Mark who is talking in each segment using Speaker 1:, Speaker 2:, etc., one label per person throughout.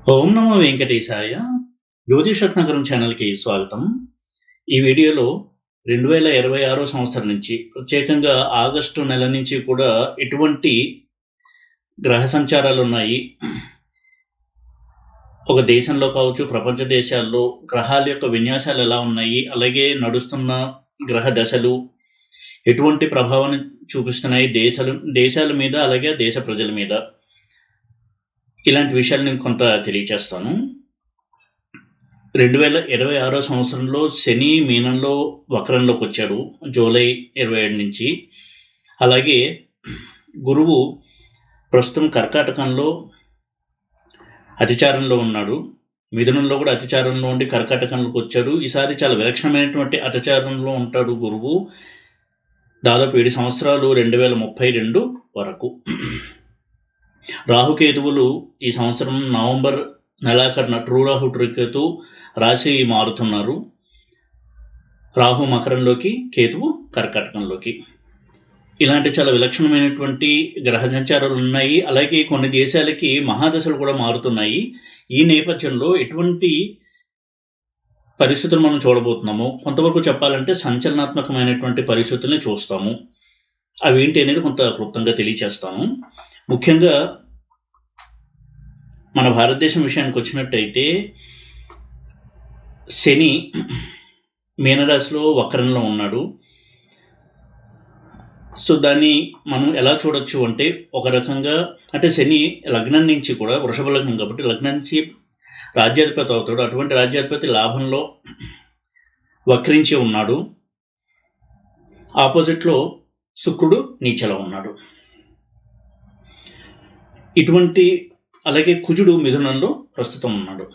Speaker 1: ఓం నమో వెంకటేశాయ. జ్యోతిషరత్నగరం ఛానల్‌కి స్వాగతం. ఈ వీడియోలో 2026 సంవత్సరం నుంచి ప్రత్యేకంగా ఆగస్టు నెల నుంచి కూడా ఎటువంటి గ్రహ సంచారాలున్నాయి, ఒక దేశంలో కావచ్చు, ప్రపంచ దేశాల్లో గ్రహాల యొక్క విన్యాసాలు ఎలా ఉన్నాయి, అలాగే నడుస్తున్న గ్రహ దశలు ఎటువంటి ప్రభావాన్ని చూపిస్తున్నాయి దేశాల మీద, అలాగే దేశ ప్రజల మీద, ఇలాంటి విషయాలు నేను కొంత తెలియచేస్తాను. 2026 సంవత్సరంలో శని మీనంలో వక్రంలోకి వచ్చాడు జూలై 27 నుంచి. అలాగే గురువు ప్రస్తుతం కర్కాటకంలో అతిచారంలో ఉన్నాడు. మిథునంలో కూడా అతిచారంలో ఉండి కర్కాటకంలోకి వచ్చాడు. ఈసారి చాలా విలక్షణమైనటువంటి అతిచారంలో ఉంటాడు గురువు, దాదాపు 7 సంవత్సరాలు 2032 వరకు. రాహుకేతువులు ఈ సంవత్సరం నవంబర్ నెలాఖరున ట్రూ రాహు కేతు రాశి మారుతున్నారు. రాహు మకరంలోకి, కేతువు కర్కాటకంలోకి. ఇలాంటి చాలా విలక్షణమైనటువంటి గ్రహ సంచారాలు ఉన్నాయి. అలాగే కొన్ని దేశాలకి మహాదశలు కూడా మారుతున్నాయి. ఈ నేపథ్యంలో ఎటువంటి పరిస్థితులు మనం చూడబోతున్నాము, కొంతవరకు చెప్పాలంటే సంచలనాత్మకమైనటువంటి పరిస్థితుల్ని చూస్తాము. అవేంటి అనేది కొంత క్లుప్తంగా తెలియచేస్తాను. ముఖ్యంగా మన భారతదేశం విషయానికి వచ్చినట్టయితే శని మీనరాశిలో వక్రంలో ఉన్నాడు. సో దాన్ని మనం ఎలా చూడొచ్చు అంటే, ఒక రకంగా అంటే శని లగ్నం నుంచి కూడా, వృషభ లగ్నం కాబట్టి లగ్నం నుంచి రాజ్యాధిపతి అవుతాడు. అటువంటి రాజ్యాధిపతి లాభంలో వక్రించి ఉన్నాడు. ఆపోజిట్లో శుక్రుడు నీచలో ఉన్నాడు. ఇటువంటి అలాగే కుజుడు మిథునంలో ప్రస్తుతం ఉన్నాడు.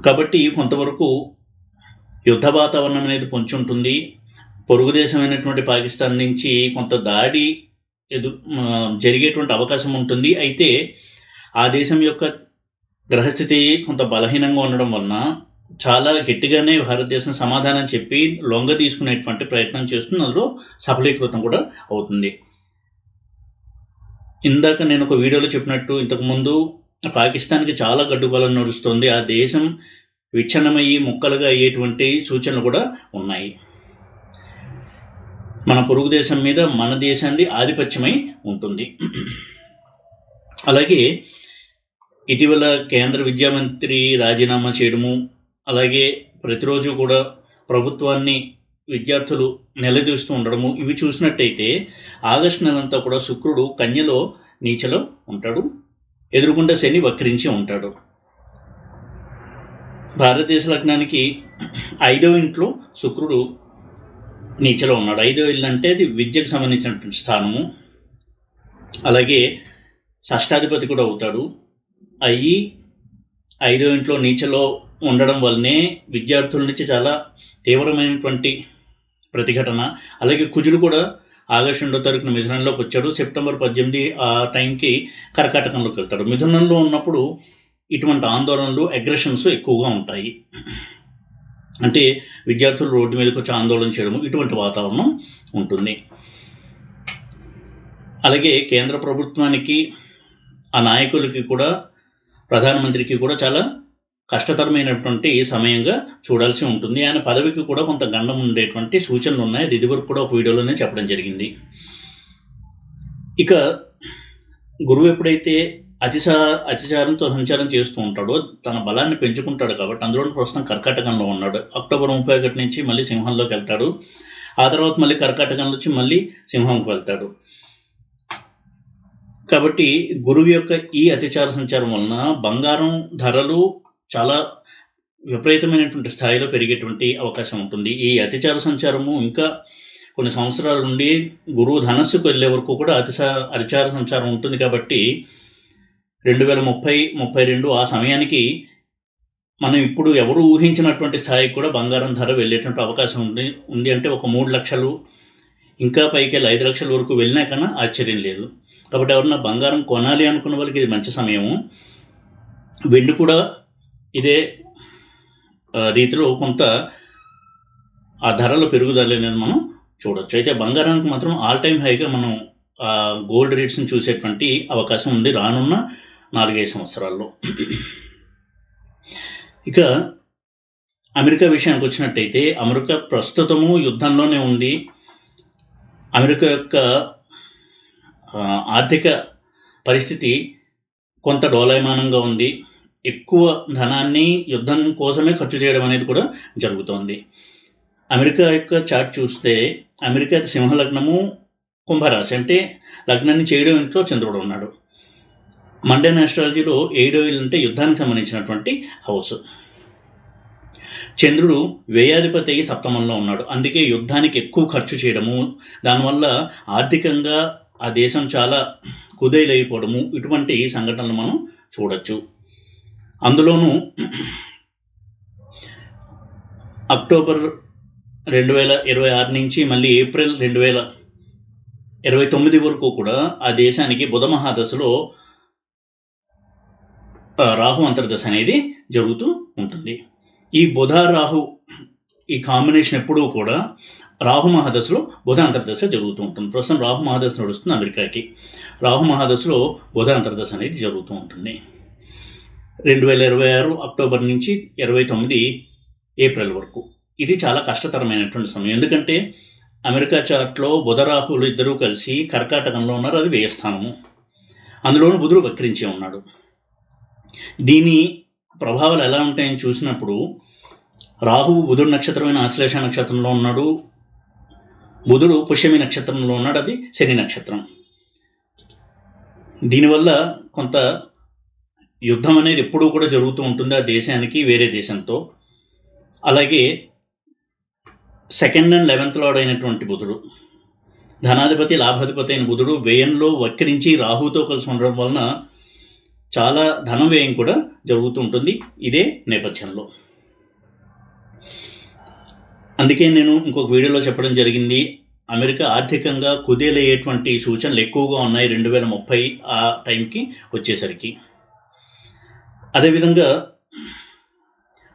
Speaker 1: కాబట్టి కొంతవరకు యుద్ధ వాతావరణం అనేది పొంచి ఉంటుంది. పొరుగు దేశమైనటువంటి పాకిస్తాన్ నుంచి కొంత దాడి జరిగేటువంటి అవకాశం ఉంటుంది. అయితే ఆ దేశం యొక్క గ్రహస్థితి కొంత బలహీనంగా ఉండడం వలన చాలా గట్టిగానే భారతదేశం సమాధానం చెప్పి లొంగ తీసుకునేటువంటి ప్రయత్నం చేస్తుంది. అందులో సఫలీకృతం కూడా అవుతుంది. ఇందాక నేను ఒక వీడియోలో చెప్పినట్టు, ఇంతకుముందు పాకిస్తాన్కి చాలా గడ్డుకాలం నడుస్తుంది. ఆ దేశం విచ్ఛిన్నమయ్యి ముక్కలుగా అయ్యేటువంటి సూచనలు కూడా ఉన్నాయి. మన పొరుగు దేశం మీద మన దేశాన్ని ఆధిపత్యమై ఉంటుంది. అలాగే ఇటీవల కేంద్ర విద్యామంత్రి రాజీనామా చేయడము, అలాగే ప్రతిరోజు కూడా ప్రభుత్వాన్ని విద్యార్థులు నిలదీస్తూ ఉండడము, ఇవి చూసినట్టయితే ఆగస్టు నెలంతా కూడా శుక్రుడు కన్యలో నీచలో ఉంటాడు. ఎదురుగుండా శని వక్రించి ఉంటాడు. భారతదేశ లగ్నానికి 5వ ఇంట్లో శుక్రుడు నీచలో ఉన్నాడు. 5వ ఇల్లు అంటే అది విద్యకు సంబంధించినటువంటి స్థానము. అలాగే షష్టాధిపతి కూడా అవుతాడు. 5వ ఇంట్లో నీచలో ఉండడం వల్లనే విద్యార్థుల నుంచి చాలా తీవ్రమైనటువంటి ప్రతిఘటన. అలాగే కుజుడు కూడా ఆగస్టు 2వ తారీఖున మిథునంలోకి వచ్చాడు. సెప్టెంబర్ 18 ఆ టైంకి కర్కాటకంలోకి వెళ్తాడు. మిథునంలో ఉన్నప్పుడు ఇటువంటి ఆందోళనలు, అగ్రెషన్స్ ఎక్కువగా ఉంటాయి. అంటే విద్యార్థులు రోడ్డు మీదకి వచ్చి ఆందోళన చేయడము, ఇటువంటి వాతావరణం ఉంటుంది. అలాగే కేంద్ర ప్రభుత్వానికి, ఆ నాయకులకి కూడా, ప్రధానమంత్రికి కూడా చాలా కష్టతరమైనటువంటి సమయంగా చూడాల్సి ఉంటుంది. ఆయన పదవికి కూడా కొంత గండం ఉండేటువంటి సూచనలు ఉన్నాయి. అది ఇదివరకు కూడా ఒక వీడియోలోనే చెప్పడం జరిగింది. ఇక గురువు ఎప్పుడైతే అతిచారంతో సంచారం చేస్తూ ఉంటాడో తన బలాన్ని పెంచుకుంటాడు. కాబట్టి అందులో ప్రస్తుతం కర్కాటకంలో ఉన్నాడు. అక్టోబర్ 31 నుంచి మళ్ళీ సింహంలోకి వెళ్తాడు. ఆ తర్వాత మళ్ళీ కర్కాటకం నుంచి మళ్ళీ సింహంకి వెళ్తాడు. కాబట్టి గురువు యొక్క ఈ అతిచార సంచారం వలన బంగారం ధరలు చాలా విపరీతమైనటువంటి స్థాయిలో పెరిగేటువంటి అవకాశం ఉంటుంది. ఈ అతిచార సంచారము ఇంకా కొన్ని సంవత్సరాల నుండి గురువు ధనస్సుకు వెళ్ళే వరకు కూడా అతిచార సంచారం ఉంటుంది. కాబట్టి 2030-32 ఆ సమయానికి మనం ఇప్పుడు ఎవరు ఊహించినటువంటి స్థాయికి కూడా బంగారం ధర వెళ్ళేటువంటి అవకాశం ఉంది. అంటే ఒక 3 లక్షలు, ఇంకా పైకి వెళ్ళి 5 లక్షల వరకు వెళ్ళినా కన్నా ఆశ్చర్యం లేదు. కాబట్టి ఎవరన్నా బంగారం కొనాలి అనుకున్న వాళ్ళకి ఇది మంచి సమయము. వెండి కూడా ఇదే రీతిలో కొంత ఆ ధరల పెరుగుదల అనేది మనం చూడొచ్చు. అయితే బంగారానికి మాత్రం ఆల్ టైమ్ హైగా మనం గోల్డ్ రేట్స్ని చూసేటువంటి అవకాశం ఉంది. రానున్న 4-5 సంవత్సరాల్లో. ఇక అమెరికా విషయానికి వచ్చినట్టయితే అమెరికా ప్రస్తుతము యుద్ధంలోనే ఉంది. అమెరికా యొక్క ఆర్థిక పరిస్థితి కొంత డోలాయమానంగా ఉంది. ఎక్కువ ధనాన్ని యుద్ధం కోసమే ఖర్చు చేయడం అనేది కూడా జరుగుతోంది. అమెరికా యొక్క చార్ట్ చూస్తే అమెరికా సింహలగ్నము, కుంభరాశి, అంటే లగ్నాన్ని చేయడం ఇంట్లో చంద్రుడు ఉన్నాడు. మండేన్ ఆస్ట్రాలజీలో 7వ ఇల్లు అంటే యుద్ధానికి సంబంధించినటువంటి హౌస్. చంద్రుడు వ్యయాధిపతి అయ్యి సప్తమంలో ఉన్నాడు. అందుకే యుద్ధానికి ఎక్కువ ఖర్చు చేయడము, దానివల్ల ఆర్థికంగా ఆ దేశం చాలా కుదేలైపోవడము, ఇటువంటి సంఘటనలు మనం చూడొచ్చు. అందులోనూ అక్టోబర్ 2026 నుంచి మళ్ళీ ఏప్రిల్ 2029 వరకు కూడా ఆ దేశానికి బుధ మహాదశలో రాహు అంతర్దశ అనేది జరుగుతూ ఉంటుంది. ఈ బుధ రాహు ఈ కాంబినేషన్ ఎప్పుడూ కూడా రాహు మహాదశలో బుధ అంతర్దశ జరుగుతూ ఉంటుంది. ప్రస్తుతం రాహు మహాదశ నడుస్తుంది అమెరికాకి. రాహు మహాదశలో బుధ అంతర్దశ అనేది జరుగుతూ ఉంటుంది. 2026 అక్టోబర్ నుంచి 29 ఏప్రిల్ వరకు. ఇది చాలా కష్టతరమైనటువంటి సమయం. ఎందుకంటే అమెరికా చార్ట్లో బుధ రాహులు ఇద్దరూ కలిసి కర్కాటకంలో ఉన్నారు. అది వ్యయస్థానము. అందులోనూ బుధుడు వక్రించి ఉన్నాడు. దీని ప్రభావాలు ఎలా ఉంటాయని చూసినప్పుడు రాహువు బుధుడు నక్షత్రమైన ఆశ్లేష నక్షత్రంలో ఉన్నాడు. బుధుడు పుష్యమి నక్షత్రంలో ఉన్నాడు. అది శని నక్షత్రం. దీనివల్ల కొంత యుద్ధం అనేది ఎప్పుడూ కూడా జరుగుతూ ఉంటుంది ఆ దేశానికి వేరే దేశంతో. అలాగే 2nd and 11th లార్డ్ అయినటువంటి బుధుడు, ధనాధిపతి లాభాధిపతి అయిన బుధుడు వ్యయంలో వక్రించి రాహుతో కలిసి ఉండడం వలన చాలా ధన వ్యయం కూడా జరుగుతూ ఉంటుంది ఇదే నేపథ్యంలో. అందుకే నేను ఇంకొక వీడియోలో చెప్పడం జరిగింది, అమెరికా ఆర్థికంగా కుదేలయ్యేటువంటి సూచనలు ఎక్కువగా ఉన్నాయి 2030 ఆ టైంకి వచ్చేసరికి. అదేవిధంగా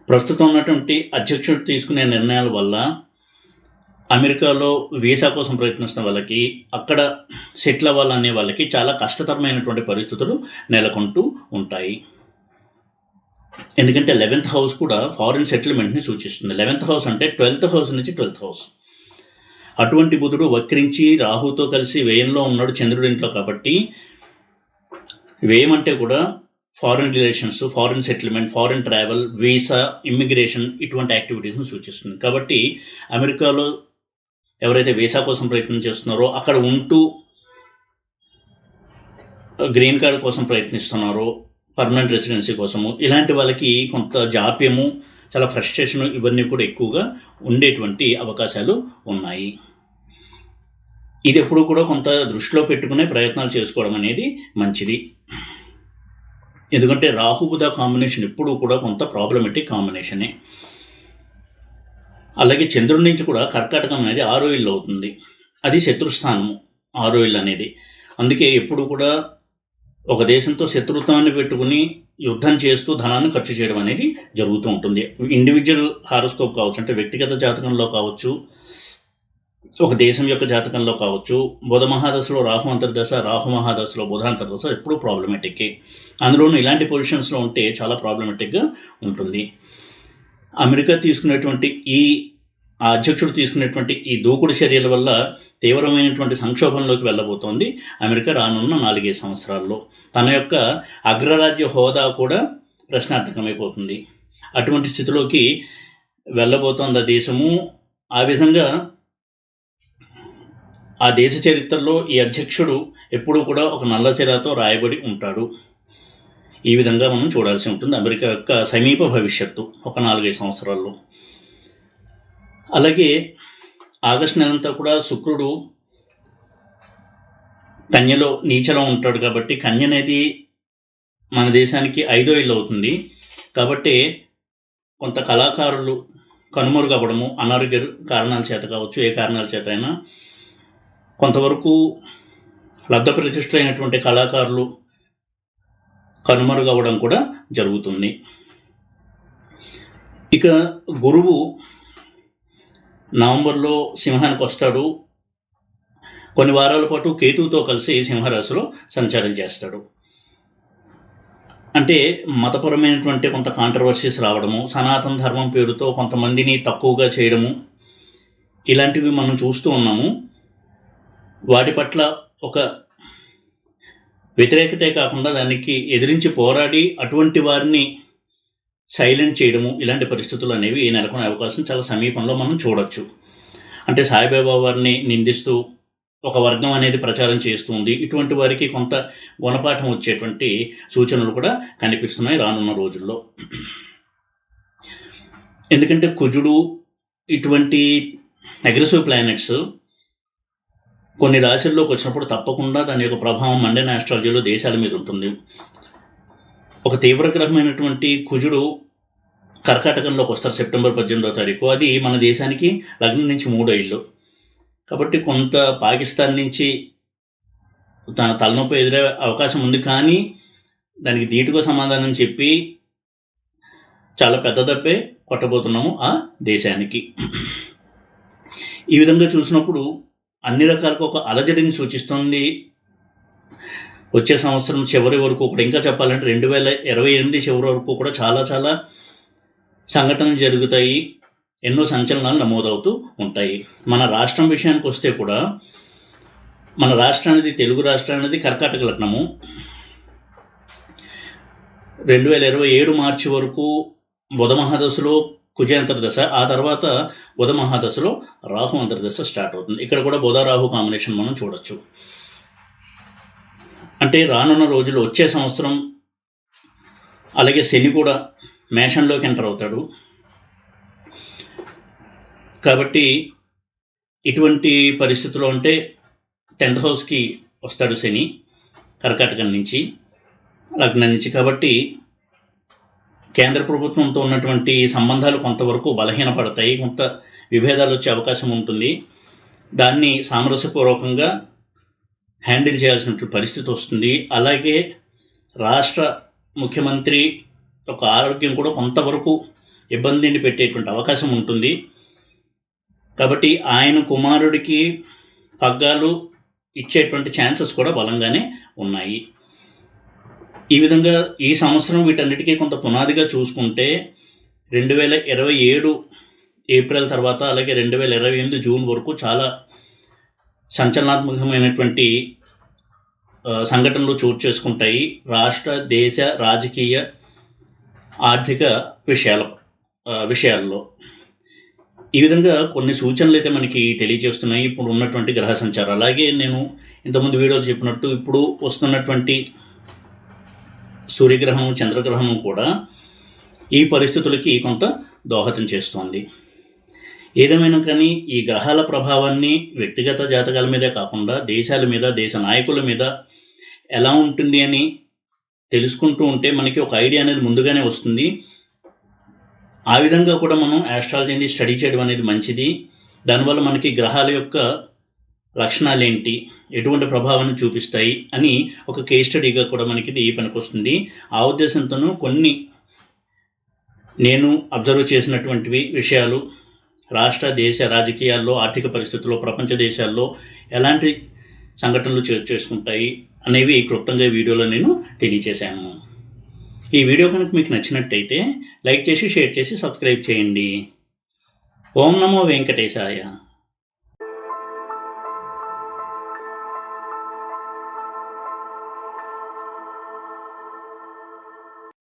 Speaker 1: ప్రస్తుతం ఉన్నటువంటి అధ్యక్షుడు తీసుకునే నిర్ణయాల వల్ల అమెరికాలో వీసా కోసం ప్రయత్నిస్తున్న వాళ్ళకి, అక్కడ సెటిల్ అవ్వాలనే వాళ్ళకి చాలా కష్టతరమైనటువంటి పరిస్థితులు నెలకొంటూ ఉంటాయి. ఎందుకంటే 11th హౌస్ కూడా ఫారిన్ సెటిల్మెంట్ని సూచిస్తుంది. 11th హౌస్ అంటే 12th హౌస్ నుంచి 12th హౌస్. అటువంటి బుధుడు వక్రించి రాహుతో కలిసి వ్యయంలో ఉన్నాడు చంద్రుడి ఇంట్లో. కాబట్టి వ్యయం అంటే కూడా foreign relations, foreign settlement, foreign travel, visa, immigration, ఇటువంటి యాక్టివిటీస్ని సూచిస్తుంది. కాబట్టి అమెరికాలో ఎవరైతే వీసా కోసం ప్రయత్నం చేస్తున్నారో, అక్కడ ఉంటూ గ్రీన్ కార్డ్ కోసం ప్రయత్నిస్తున్నారో, పర్మనెంట్ రెసిడెన్సీ కోసము, ఇలాంటి వాళ్ళకి కొంత జాప్యము, చాలా ఫ్రస్ట్రేషను, ఇవన్నీ కూడా ఎక్కువగా ఉండేటువంటి అవకాశాలు ఉన్నాయి. ఇది ఎప్పుడు కూడా కొంత దృష్టిలో పెట్టుకునే ప్రయత్నాలు చేసుకోవడం అనేది మంచిది. ఎందుకంటే రాహు-బుధ కాంబినేషన్ ఎప్పుడూ కూడా కొంత ప్రాబ్లమెటిక్ కాంబినేషనే. అలాగే చంద్రుడి నుంచి కూడా కర్కాటకం అనేది 6వ ఇల్లు అవుతుంది. అది శత్రుస్థానము 6వ ఇల్లు అనేది. అందుకే ఎప్పుడు కూడా ఒక దేశంతో శత్రుత్వాన్ని పెట్టుకుని యుద్ధం చేస్తూ ధనాన్ని ఖర్చు చేయడం అనేది జరుగుతూ ఉంటుంది. ఇండివిజువల్ హారోస్కోప్ కావచ్చు, అంటే వ్యక్తిగత జాతకంలో కావచ్చు, ఒక దేశం యొక్క జాతకంలో కావచ్చు. బుధ మహాదశలో రాహు అంతర్దశ, రాహు మహాదశలో బుధ అంతర్దశ ఎప్పుడు ప్రాబ్లమెటిక్కే. అందులోనూ ఇలాంటి పొజిషన్స్లో ఉంటే చాలా ప్రాబ్లమెటిక్గా ఉంటుంది. అమెరికా తీసుకునేటువంటి ఆ అధ్యక్షుడు తీసుకునేటువంటి ఈ దూకుడు చర్యల వల్ల తీవ్రమైనటువంటి సంక్షోభంలోకి వెళ్ళబోతోంది అమెరికా రానున్న 4-5 సంవత్సరాల్లో. తన యొక్క అగ్రరాజ్య హోదా కూడా ప్రశ్నార్థకమైపోతుంది. అటువంటి స్థితిలోకి వెళ్ళబోతోంది ఆ దేశము. ఆ విధంగా ఆ దేశ చరిత్రలో ఈ అధ్యక్షుడు ఎప్పుడూ కూడా ఒక నల్ల సిరాతో రాయబడి ఉంటాడు. ఈ విధంగా మనం చూడాల్సి ఉంటుంది అమెరికా యొక్క సమీప భవిష్యత్తు ఒక 4-5 సంవత్సరాల్లో. అలాగే ఆగస్టు నెలంతా కూడా శుక్రుడు కన్యలో నీచలో ఉంటాడు. కాబట్టి కన్య అనేది మన దేశానికి 5వ ఇల్లు అవుతుంది. కాబట్టి కొంత కళాకారులు కనుమరుగవ్వడము, అనారోగ్య కారణాల చేత కావచ్చు, ఏ కారణాల చేత అయినా కొంతవరకు లబ్ధప్రతిష్ఠులైనటువంటి కళాకారులు కనుమరుగవ్వడం కూడా జరుగుతుంది. ఇక గురువు నవంబర్లో సింహానికి వస్తాడు. కొన్ని వారాల పాటు కేతువుతో కలిసి సింహరాశిలో సంచారం చేస్తాడు. అంటే మతపరమైనటువంటి కొంత కాంట్రవర్సీస్ రావడము, సనాతన ధర్మం పేరుతో కొంతమందిని తక్కువగా చేయడము, ఇలాంటివి మనం చూస్తూ ఉన్నాము. వాటి పట్ల ఒక వ్యతిరేకతే కాకుండా దానికి ఎదిరించి పోరాడి అటువంటి వారిని సైలెంట్ చేయడము, ఇలాంటి పరిస్థితులు అనేవి నెలకొనే అవకాశం చాలా సమీపంలో మనం చూడొచ్చు. అంటే సాయిబాబా వారిని నిందిస్తూ ఒక వర్గం అనేది ప్రచారం చేస్తూ ఉంది. ఇటువంటి వారికి కొంత గుణపాఠం వచ్చేటువంటి సూచనలు కూడా కనిపిస్తున్నాయి రానున్న రోజుల్లో. ఎందుకంటే కుజుడు ఇటువంటి అగ్రెసివ్ ప్లానెట్స్ కొన్ని రాశుల్లోకి వచ్చినప్పుడు తప్పకుండా దాని యొక్క ప్రభావం మండేన్ ఆస్ట్రాలజీలో దేశాల మీద ఉంటుంది. ఒక తీవ్రగ్రహమైనటువంటి కుజుడు కర్కాటకంలోకి వస్తారు సెప్టెంబర్ 18వ తారీఖు. అది మన దేశానికి లగ్నం నుంచి 3వ ఇల్లు. కాబట్టి కొంత పాకిస్తాన్ నుంచి తలనొప్పి ఎదురే అవకాశం ఉంది. కానీ దానికి ధీటుగా సమాధానం చెప్పి చాలా పెద్ద దెబ్బే కొట్టబోతున్నాము ఆ దేశానికి. ఈ విధంగా చూసినప్పుడు అన్ని రకాలుగా ఒక అలజడిని సూచిస్తుంది. వచ్చే సంవత్సరం చివరి వరకు కూడా, ఇంకా చెప్పాలంటే 2028 చివరి వరకు కూడా చాలా చాలా సంఘటనలు జరుగుతాయి. ఎన్నో సంచలనాలు నమోదవుతూ ఉంటాయి. మన రాష్ట్రం విషయానికి వస్తే కూడా, మన రాష్ట్రం అనేది తెలుగు రాష్ట్రం అనేది కర్కాటక లగ్నము. 2027 మార్చి వరకు బుధ మహాదశలో కుజ అంతర్దశ, ఆ తర్వాత బుధ మహాదశలో రాహు అంతర్దశ స్టార్ట్ అవుతుంది. ఇక్కడ కూడా బుధ రాహు కాంబినేషన్ మనం చూడొచ్చు. అంటే రానున్న రోజులు, వచ్చే సంవత్సరం అలాగే శని కూడా మేషంలోకి ఎంటర్ అవుతాడు. కాబట్టి ఇటువంటి పరిస్థితుల్లో అంటే 10th హౌస్కి వస్తాడు శని కర్కాటకం నుంచి, లగ్నం నుంచి. కాబట్టి కేంద్ర ప్రభుత్వంతో ఉన్నటువంటి సంబంధాలు కొంతవరకు బలహీనపడతాయి, కొంత విభేదాలు వచ్చే అవకాశం ఉంటుంది. దాన్ని సామరస్యపూర్వకంగా హ్యాండిల్ చేయాల్సినటువంటి పరిస్థితి వస్తుంది. అలాగే రాష్ట్ర ముఖ్యమంత్రి యొక్క ఆరోగ్యం కూడా కొంతవరకు ఇబ్బందిని పెట్టేటువంటి అవకాశం ఉంటుంది. కాబట్టి ఆయన కుమారుడికి పగ్గాలు ఇచ్చేటువంటి ఛాన్సెస్ కూడా బలంగానే ఉన్నాయి. ఈ విధంగా ఈ సంవత్సరం వీటన్నిటికీ కొంత పునాదిగా చూసుకుంటే 2027 ఏప్రిల్ తర్వాత అలాగే 2028 జూన్ వరకు చాలా సంచలనాత్మకమైనటువంటి సంఘటనలు చోటు చేసుకుంటాయి రాష్ట్ర, దేశ, రాజకీయ, ఆర్థిక విషయాల్లో. ఈ విధంగా కొన్ని సూచనలు అయితే మనకి తెలియజేస్తున్నాయి ఇప్పుడు ఉన్నటువంటి గ్రహ సంచారం. అలాగే నేను ఇంతకుముందు వీడియోలు చెప్పినట్టు ఇప్పుడు వస్తున్నటువంటి సూర్యగ్రహణం, చంద్రగ్రహణం కూడా ఈ పరిస్థితులకి కొంత దోహదం చేస్తోంది. ఏదేమైనా కానీ ఈ గ్రహాల ప్రభావాన్ని వ్యక్తిగత జాతకాల మీదే కాకుండా దేశాల మీద, దేశ నాయకుల మీద ఎలా ఉంటుంది అని తెలుసుకుంటూ ఉంటే మనకి ఒక ఐడియా అనేది ముందుగానే వస్తుంది. ఆ విధంగా కూడా మనం ఆస్ట్రాలజీని స్టడీ చేయడం అనేది మంచిది. దానివల్ల మనకి గ్రహాల యొక్క లక్షణాలు ఏంటి, ఎటువంటి ప్రభావాన్ని చూపిస్తాయి అని ఒక కేస్ స్టడీగా కూడా మనకి ఇది పనికొస్తుంది. ఆ ఉద్దేశంతోనూ కొన్ని నేను అబ్జర్వ్ చేసినటువంటివి విషయాలు రాష్ట్ర, దేశ రాజకీయాల్లో, ఆర్థిక పరిస్థితుల్లో, ప్రపంచ దేశాల్లో ఎలాంటి సంఘటనలు చేసుకుంటాయి అనేవి క్లుప్తంగా వీడియోలో నేను తెలియజేశాను. ఈ వీడియో కనుక మీకు నచ్చినట్టయితే లైక్ చేసి, షేర్ చేసి, సబ్స్క్రైబ్ చేయండి. ఓం నమో వెంకటేశాయ.